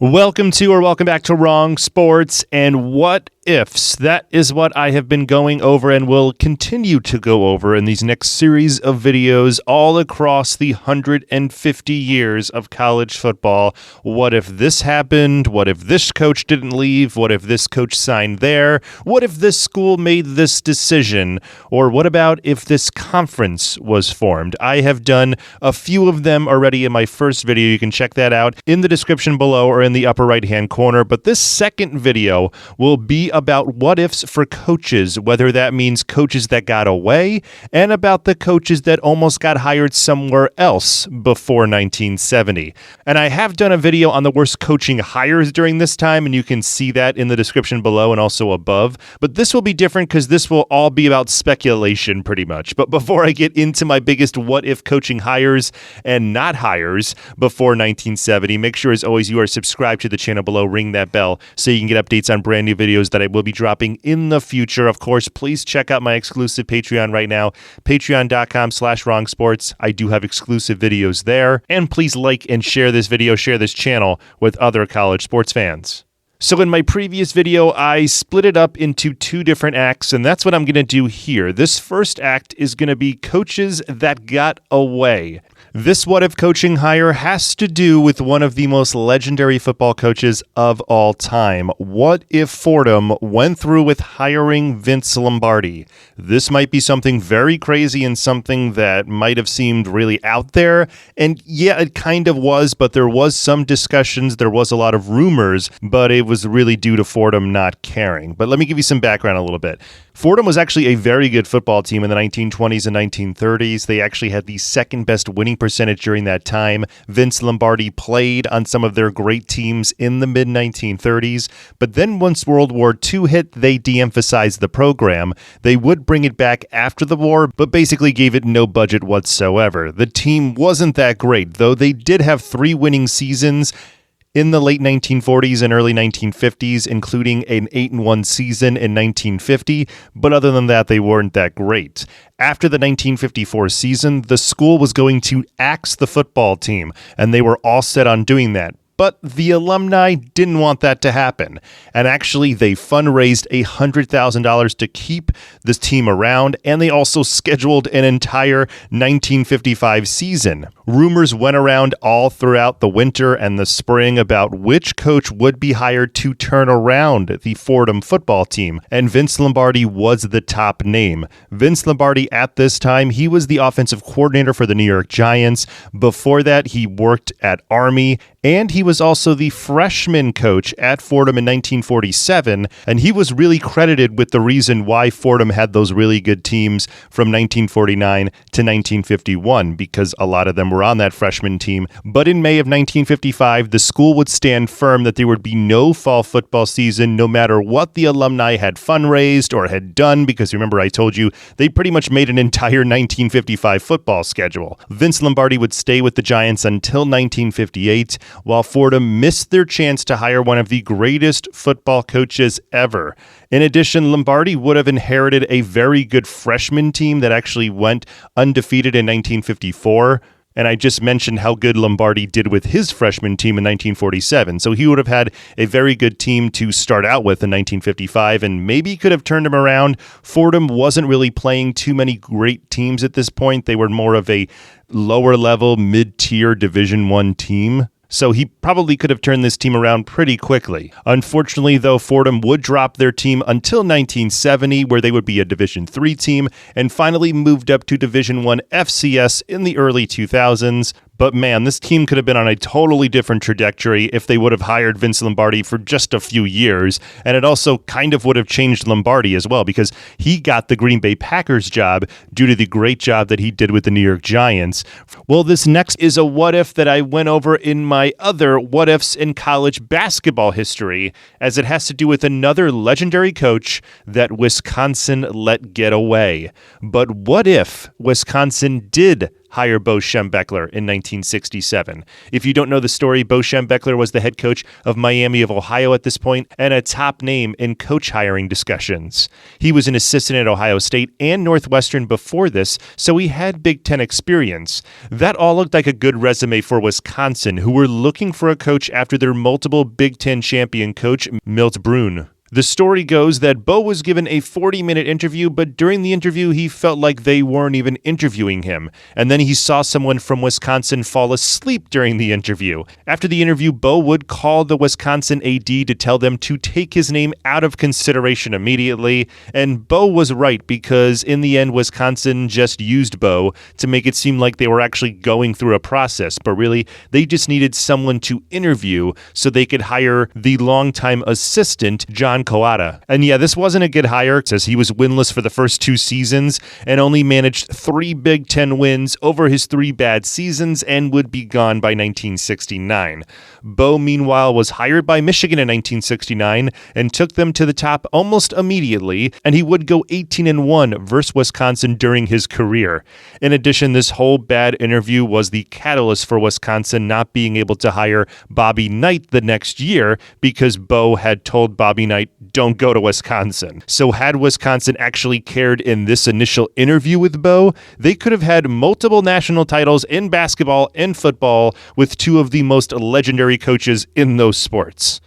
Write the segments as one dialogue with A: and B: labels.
A: Welcome back to Wrong Sports and What Ifs. That is what I have been going over and will continue to go over in these next series of videos all across the 150 years of college football. What if this happened? What if this coach didn't leave? What if this coach signed there? What if this school made this decision? Or what about if this conference was formed? I have done a few of them already in my first video. You can check that out in the description below or in the upper right-hand corner. But this second video will be about what ifs for coaches, whether that means coaches that got away, and about the coaches that almost got hired somewhere else before 1970. And I have done a video on the worst coaching hires during this time, and you can see that in the description below and also above. But this will be different because this will all be about speculation pretty much. But before I get into my biggest what if coaching hires and not hires before 1970, make sure as always you are subscribed to the channel below, ring that bell so you can get updates on brand new videos that I will be dropping in the future. Of course, please check out my exclusive Patreon right now, patreon.com/wrongsports. I do have exclusive videos there. And please like and share this video, share this channel with other college sports fans. So in my previous video, I split it up into two different acts, and that's what I'm going to do here. This first act is going to be coaches that got away. This what if coaching hire has to do with one of the most legendary football coaches of all time. What if Fordham went through with hiring Vince Lombardi? This might be something very crazy and something that might have seemed really out there. And yeah, it kind of was, but there was some discussions, there was a lot of rumors, but it was really due to Fordham not caring. But let me give you some background a little bit. Fordham was actually a very good football team in the 1920s and 1930s. They actually had the second best winning percentage during that time. Vince Lombardi played on some of their great teams in the mid-1930s. But then once World War II hit, they de-emphasized the program. They would bring it back after the war, but basically gave it no budget whatsoever. The team wasn't that great, though they did have 3 winning seasons in the late 1940s and early 1950s, including an 8-1 season in 1950, but other than that, they weren't that great. After the 1954 season, the school was going to axe the football team, and they were all set on doing that. But the alumni didn't want that to happen. And actually, they fundraised $100,000 to keep this team around, and they also scheduled an entire 1955 season. Rumors went around all throughout the winter and the spring about which coach would be hired to turn around the Fordham football team, and Vince Lombardi was the top name. Vince Lombardi, at this time, he was the offensive coordinator for the New York Giants. Before that, he worked at Army, and he was also the freshman coach at Fordham in 1947, and he was really credited with the reason why Fordham had those really good teams from 1949 to 1951, because a lot of them were on that freshman team. But in May of 1955, the school would stand firm that there would be no fall football season, no matter what the alumni had fundraised or had done, because remember I told you they pretty much made an entire 1955 football schedule. Vince Lombardi would stay with the Giants until 1958, while Fordham missed their chance to hire one of the greatest football coaches ever. In addition, Lombardi would have inherited a very good freshman team that actually went undefeated in 1954. And I just mentioned how good Lombardi did with his freshman team in 1947. So he would have had a very good team to start out with in 1955 and maybe could have turned him around. Fordham wasn't really playing too many great teams at this point. They were more of a lower level, mid-tier Division I team. So he probably could have turned this team around pretty quickly. Unfortunately, though, Fordham would drop their team until 1970, where they would be a Division III team, and finally moved up to Division I FCS in the early 2000s. But man, this team could have been on a totally different trajectory if they would have hired Vince Lombardi for just a few years. And it also kind of would have changed Lombardi as well, because he got the Green Bay Packers job due to the great job that he did with the New York Giants. Well, this next is a what if that I went over in my other what ifs in college basketball history, as it has to do with another legendary coach that Wisconsin let get away. But what if Wisconsin did hire Bo Schembechler in 1967. If you don't know the story, Bo Schembechler was the head coach of Miami of Ohio at this point and a top name in coach hiring discussions. He was an assistant at Ohio State and Northwestern before this, so he had Big Ten experience. That all looked like a good resume for Wisconsin, who were looking for a coach after their multiple Big Ten champion coach, Milt Brune. The story goes that Bo was given a 40-minute interview, but during the interview, he felt like they weren't even interviewing him. And then he saw someone from Wisconsin fall asleep during the interview. After the interview, Bo would call the Wisconsin AD to tell them to take his name out of consideration immediately. And Bo was right, because in the end, Wisconsin just used Bo to make it seem like they were actually going through a process. But really, they just needed someone to interview so they could hire the longtime assistant, John Coata. And yeah, this wasn't a good hire, as he was winless for the first 2 seasons and only managed 3 Big Ten wins over his 3 bad seasons and would be gone by 1969. Bo, meanwhile, was hired by Michigan in 1969 and took them to the top almost immediately, and he would go 18-1 versus Wisconsin during his career. In addition, this whole bad interview was the catalyst for Wisconsin not being able to hire Bobby Knight the next year because Bo had told Bobby Knight, don't go to Wisconsin. So had Wisconsin actually cared in this initial interview with Bo, they could have had multiple national titles in basketball and football with 2 of the most legendary coaches in those sports.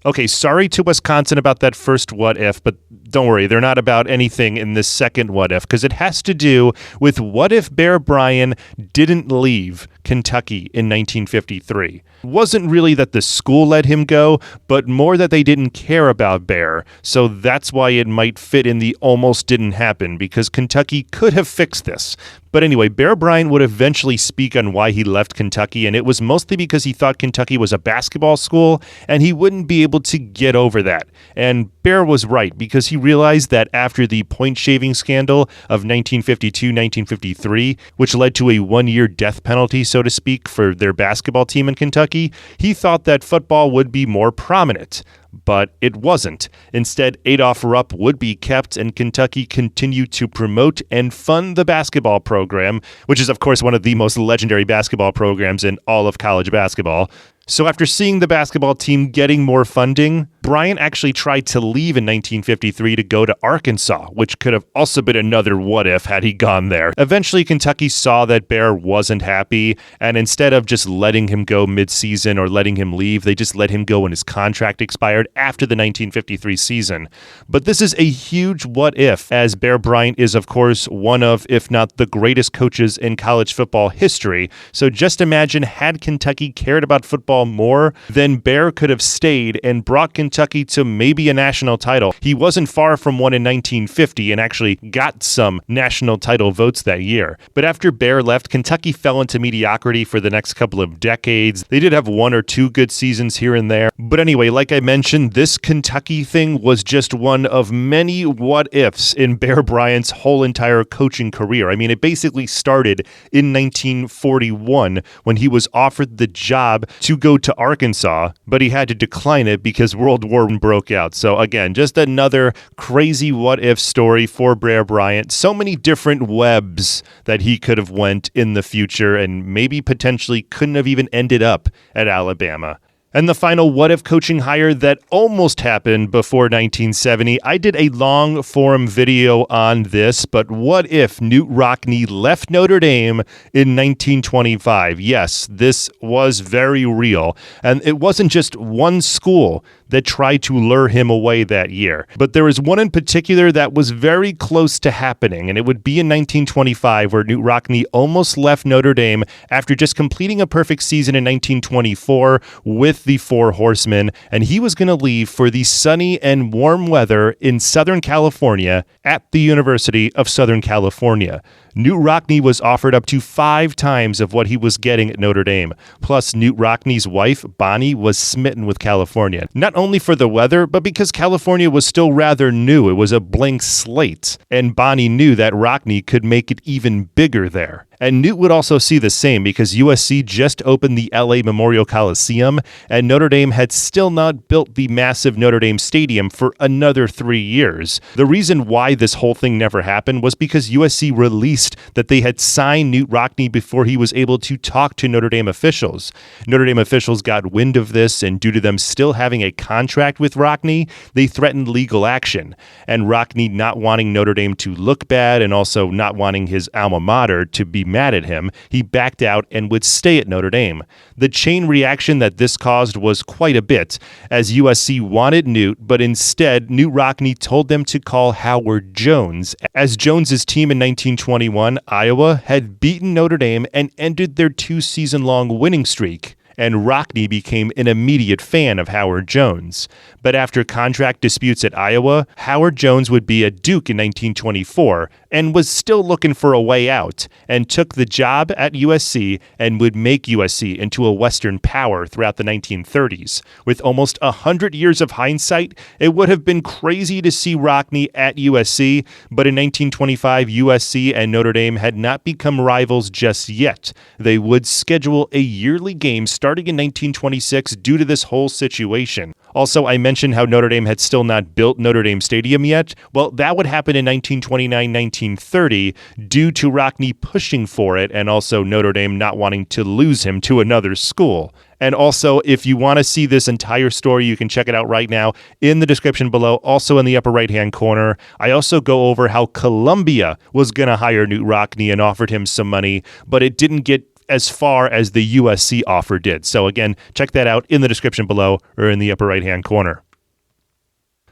A: Okay, sorry to Wisconsin about that first what if, but don't worry, they're not about anything in this second what if, because it has to do with what if Bear Bryant didn't leave Kentucky in 1953. It wasn't really that the school let him go, but more that they didn't care about Bear, so that's why it might fit in the almost didn't happen, because Kentucky could have fixed this. But anyway, Bear Bryant would eventually speak on why he left Kentucky, and it was mostly because he thought Kentucky was a basketball school, and he wouldn't be able to get over that. And Bear was right, because he realized that after the point-shaving scandal of 1952-1953, which led to a 1-year death penalty, so to speak, for their basketball team in Kentucky, he thought that football would be more prominent. But it wasn't. Instead, Adolph Rupp would be kept, and Kentucky continued to promote and fund the basketball program, which is, of course, one of the most legendary basketball programs in all of college basketball. So after seeing the basketball team getting more funding, Bryant actually tried to leave in 1953 to go to Arkansas, which could have also been another what if had he gone there. Eventually, Kentucky saw that Bear wasn't happy, and instead of just letting him go mid-season or letting him leave, they just let him go when his contract expired after the 1953 season. But this is a huge what if, as Bear Bryant is, of course, one of, if not the greatest coaches in college football history. So just imagine, had Kentucky cared about football more, then Bear could have stayed and brought Kentucky to maybe a national title. He wasn't far from one in 1950 and actually got some national title votes that year. But after Bear left, Kentucky fell into mediocrity for the next couple of decades. They did have 1 or 2 good seasons here and there. But anyway, like I mentioned, this Kentucky thing was just one of many what ifs in Bear Bryant's whole entire coaching career. I mean, it basically started in 1941 when he was offered the job to go to Arkansas, but he had to decline it because World War I broke out. So again, just another crazy what-if story for Bear Bryant. So many different webs that he could have went in the future and maybe potentially couldn't have even ended up at Alabama. And the final what-if coaching hire that almost happened before 1970, I did a long-form video on this, but what if Knute Rockne left Notre Dame in 1925? Yes, this was very real. And it wasn't just one school that tried to lure him away that year. But there was one in particular that was very close to happening, and it would be in 1925, where Knute Rockne almost left Notre Dame after just completing a perfect season in 1924 with the Four Horsemen, and he was going to leave for the sunny and warm weather in Southern California at the University of Southern California. Knute Rockne was offered up to 5 times of what he was getting at Notre Dame. Plus, Knute Rockne's wife, Bonnie, was smitten with California. Not only for the weather, but because California was still rather new. It was a blank slate, and Bonnie knew that Rockne could make it even bigger there. And Knute would also see the same because USC just opened the LA Memorial Coliseum, and Notre Dame had still not built the massive Notre Dame Stadium for another 3 years. The reason why this whole thing never happened was because USC released announced that they had signed Knute Rockne before he was able to talk to Notre Dame officials. Notre Dame officials got wind of this, and due to them still having a contract with Rockne, they threatened legal action. And Rockne not wanting Notre Dame to look bad and also not wanting his alma mater to be mad at him, he backed out and would stay at Notre Dame. The chain reaction that this caused was quite a bit, as USC wanted Knute, but instead Knute Rockne told them to call Howard Jones, as Jones's team in 1921, Iowa, had beaten Notre Dame and ended their 2-season-long winning streak. And Rockne became an immediate fan of Howard Jones. But after contract disputes at Iowa, Howard Jones would be a Duke in 1924 and was still looking for a way out, and took the job at USC and would make USC into a Western power throughout the 1930s. With almost 100 years of hindsight, it would have been crazy to see Rockne at USC, but in 1925, USC and Notre Dame had not become rivals just yet. They would schedule a yearly game starting in 1926 due to this whole situation. Also, I mentioned how Notre Dame had still not built Notre Dame Stadium yet. Well, that would happen in 1929-1930 due to Rockne pushing for it, and also Notre Dame not wanting to lose him to another school. And also, if you want to see this entire story, you can check it out right now in the description below, also in the upper right-hand corner. I also go over how Columbia was going to hire Knute Rockne and offered him some money, but it didn't get as far as the USC offer did. So again, check that out in the description below or in the upper right-hand corner.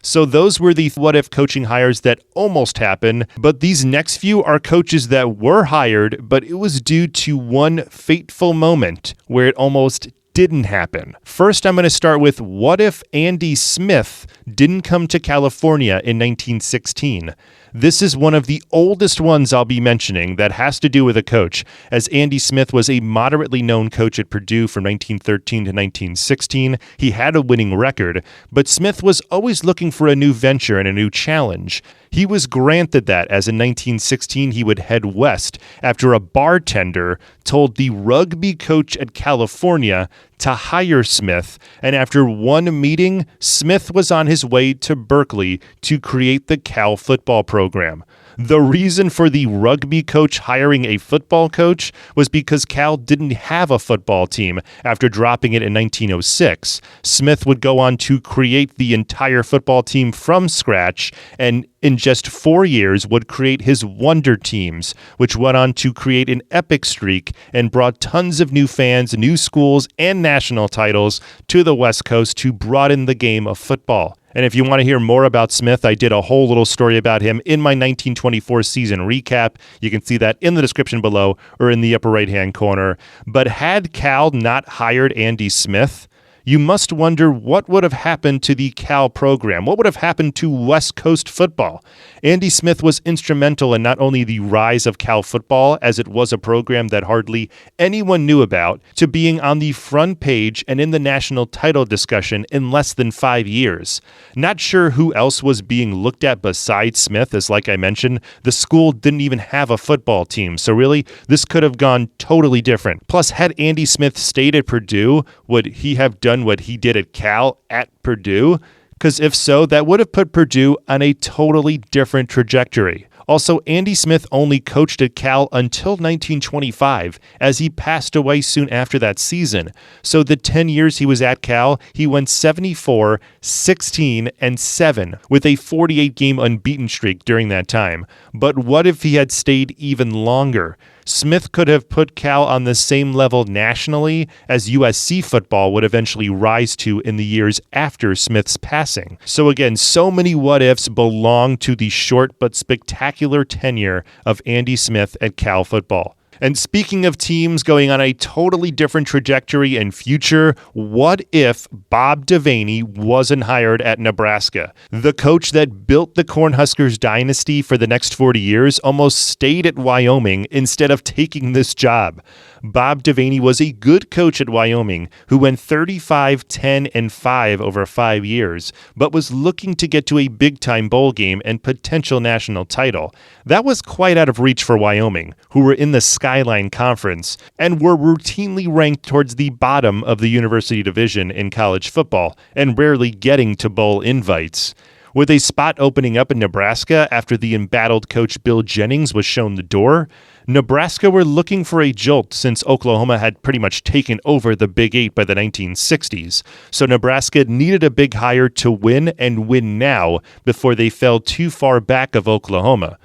A: So those were the what-if coaching hires that almost happened, but these next few are coaches that were hired, but it was due to one fateful moment where it almost didn't happen. First, I'm going to start with what if Andy Smith didn't come to California in 1916? This is one of the oldest ones I'll be mentioning that has to do with a coach, as Andy Smith was a moderately known coach at Purdue from 1913 to 1916. He had a winning record, but Smith was always looking for a new venture and a new challenge. He was granted that, as in 1916 he would head west after a bartender told the rugby coach at California to hire Smith, and after one meeting, Smith was on his way to Berkeley to create the Cal football program. The reason for the rugby coach hiring a football coach was because Cal didn't have a football team after dropping it in 1906. Smith would go on to create the entire football team from scratch, and in just 4 years would create his Wonder Teams, which went on to create an epic streak and brought tons of new fans, new schools, and national titles to the West Coast to broaden the game of football. And if you want to hear more about Smith, I did a whole little story about him in my 1924 season recap. You can see that in the description below or in the upper right-hand corner. But had Cal not hired Andy Smith, you must wonder what would have happened to the Cal program. What would have happened to West Coast football? Andy Smith was instrumental in not only the rise of Cal football, as it was a program that hardly anyone knew about, to being on the front page and in the national title discussion in less than 5 years. Not sure who else was being looked at besides Smith, as like I mentioned, the school didn't even have a football team. So really, this could have gone totally different. Plus, had Andy Smith stayed at Purdue, would he have done what he did at Cal at Purdue? Because if so, that would have put Purdue on a totally different trajectory. Also, Andy Smith only coached at Cal until 1925, as he passed away soon after that season. So the 10 years he was at Cal, he went 74, 16, and 7, with a 48-game unbeaten streak during that time. But what if he had stayed even longer? Smith could have put Cal on the same level nationally as USC football would eventually rise to in the years after Smith's passing. So again, so many what-ifs belong to the short but spectacular tenure of Andy Smith at Cal football. And speaking of teams going on a totally different trajectory and future, what if Bob Devaney wasn't hired at Nebraska? The coach that built the Cornhuskers dynasty for the next 40 years almost stayed at Wyoming instead of taking this job. Bob Devaney was a good coach at Wyoming who went 35, 10, and 5 over 5 years, but was looking to get to a big-time bowl game and potential national title. That was quite out of reach for Wyoming, who were in the Skyline Conference and were routinely ranked towards the bottom of the university division in college football and rarely getting to bowl invites. With a spot opening up in Nebraska after the embattled coach Bill Jennings was shown the door, Nebraska were looking for a jolt since Oklahoma had pretty much taken over the Big Eight by the 1960s. So Nebraska needed a big hire to win and win now before they fell too far back of Oklahoma.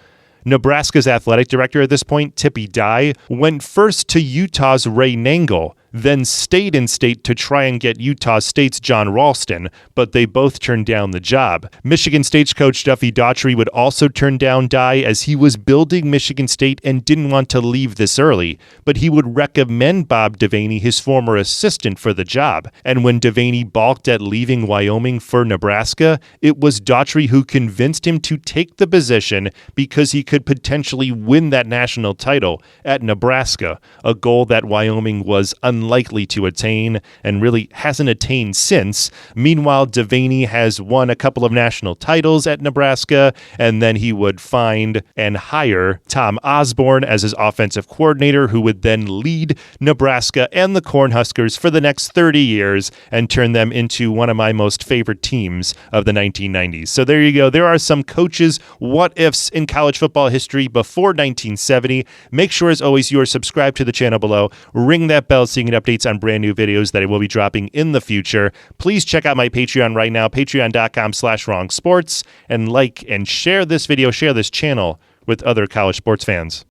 A: Nebraska's athletic director at this point, Tippy Dye, went first to Utah's Ray Nangle, then stayed in state to try and get Utah State's John Ralston, but they both turned down the job. Michigan State's coach Duffy Daughtry would also turn down Dye as he was building Michigan State and didn't want to leave this early, but he would recommend Bob Devaney, his former assistant, for the job. And when Devaney balked at leaving Wyoming for Nebraska, it was Daughtry who convinced him to take the position because he could potentially win that national title at Nebraska, a goal that Wyoming was unlikely to attain and really hasn't attained since. Meanwhile, Devaney has won a couple of national titles at Nebraska, and then he would find and hire Tom Osborne as his offensive coordinator, who would then lead Nebraska and the Cornhuskers for the next 30 years and turn them into one of my most favorite teams of the 1990s. So there you go. There are some coaches' what-ifs in college football history before 1970. Make sure, as always, you are subscribed to the channel below. Ring that bell so you can get updates on brand new videos that I will be dropping in the future. Please check out my Patreon right now, patreon.com/wrongsports, and like and share this video, share this channel with other college sports fans.